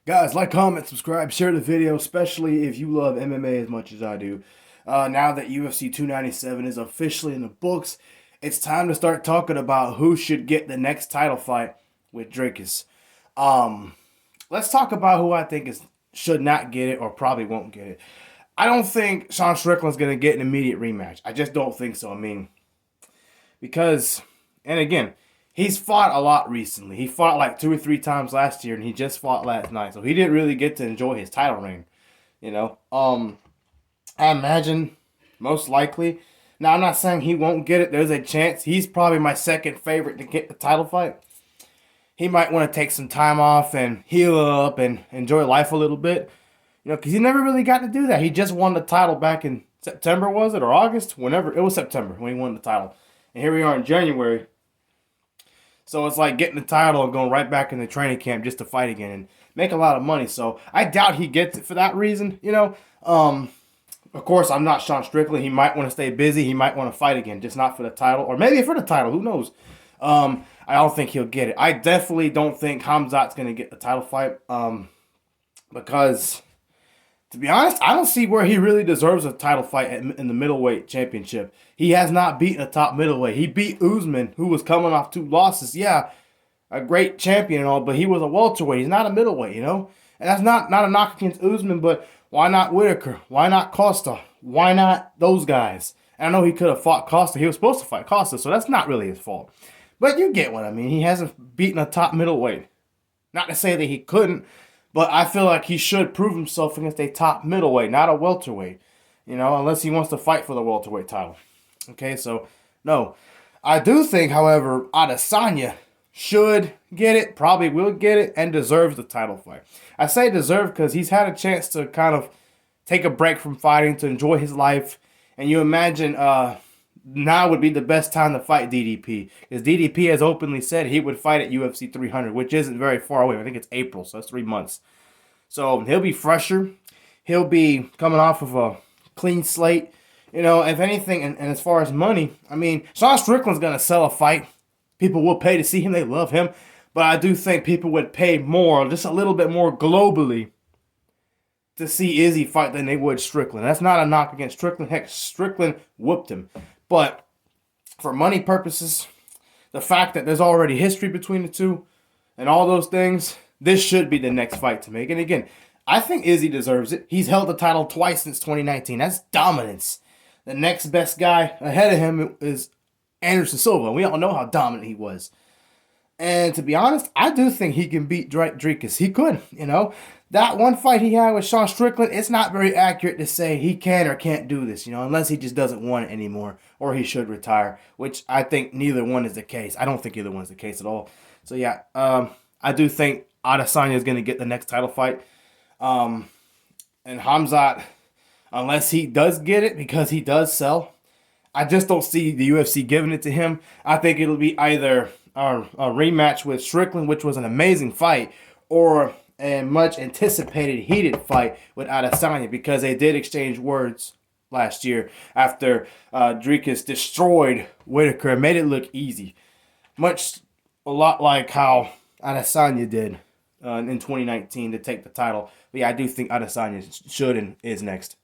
Guys, like, comment, subscribe, share the video, especially if you love MMA as much as I do. Now that UFC 297 is officially in the books, it's time to start talking about who should get the next title fight with Dricus. Um, let's talk about who I think should not get it or probably won't get it. I don't think Sean Strickland's going to get an immediate rematch. I just don't think so. I mean, because, and again, he's fought a lot recently. He fought like 2 or 3 times last year, and he just fought last night. So he didn't really get to enjoy his title reign. You know, I imagine most likely. Now I'm not saying he won't get it. There's a chance. He's probably my second favorite to get the title fight. He might want to take some time off and heal up and enjoy life a little bit. You know, because he never really got to do that. He just won the title back in September, was it, or August? Whenever it was September when he won the title. And here we are in January. So it's like getting the title and going right back into training camp just to fight again and make a lot of money. So I doubt he gets it for that reason, you know. Of course, I'm not Sean Strickland. He might want to stay busy. He might want to fight again, just not for the title. Or maybe for the title. Who knows? I don't think he'll get it. I definitely don't think Khamzat's going to get the title fight. Because, to be honest, I don't see where he really deserves a title fight in the middleweight championship. He has not beaten a top middleweight. He beat Usman, who was coming off 2 losses. Yeah, a great champion and all, but he was a welterweight. He's not a middleweight, you know? And that's not a knock against Usman, but why not Whitaker? Why not Costa? Why not those guys? And I know he could have fought Costa. He was supposed to fight Costa, so that's not really his fault. But you get what I mean. He hasn't beaten a top middleweight. Not to say that he couldn't, but I feel like he should prove himself against a top middleweight, not a welterweight. You know, unless he wants to fight for the welterweight title. Okay, so, no. I do think, however, Adesanya should get it, probably will get it, and deserves the title fight. I say deserve because he's had a chance to kind of take a break from fighting, to enjoy his life. And you imagine now would be the best time to fight DDP. Because DDP has openly said he would fight at UFC 300, which isn't very far away. I think it's April, so that's 3 months. So he'll be fresher. He'll be coming off of a clean slate. You know, if anything, and as far as money, I mean, Sean Strickland's going to sell a fight. People will pay to see him. They love him. But I do think people would pay more, just a little bit more globally, to see Izzy fight than they would Strickland. That's not a knock against Strickland. Heck, Strickland whooped him. But for money purposes, the fact that there's already history between the two and all those things, this should be the next fight to make. And again, I think Izzy deserves it. He's held the title twice since 2019. That's dominance. The next best guy ahead of him is Anderson Silva. We all know how dominant he was. And to be honest, I do think he can beat Dricus. He could, you know. That one fight he had with Sean Strickland, it's not very accurate to say he can or can't do this, you know, unless he just doesn't want it anymore or he should retire, which I think neither one is the case. I don't think either one is the case at all. So, yeah, I do think Adesanya is going to get the next title fight. And Khamzat, unless he does get it because he does sell, I just don't see the UFC giving it to him. I think it'll be either a rematch with Strickland, which was an amazing fight, or a much anticipated heated fight with Adesanya, because they did exchange words last year after Dricus destroyed Whitaker and made it look easy. A lot like how Adesanya did in 2019 to take the title. But yeah, I do think Adesanya should and is next.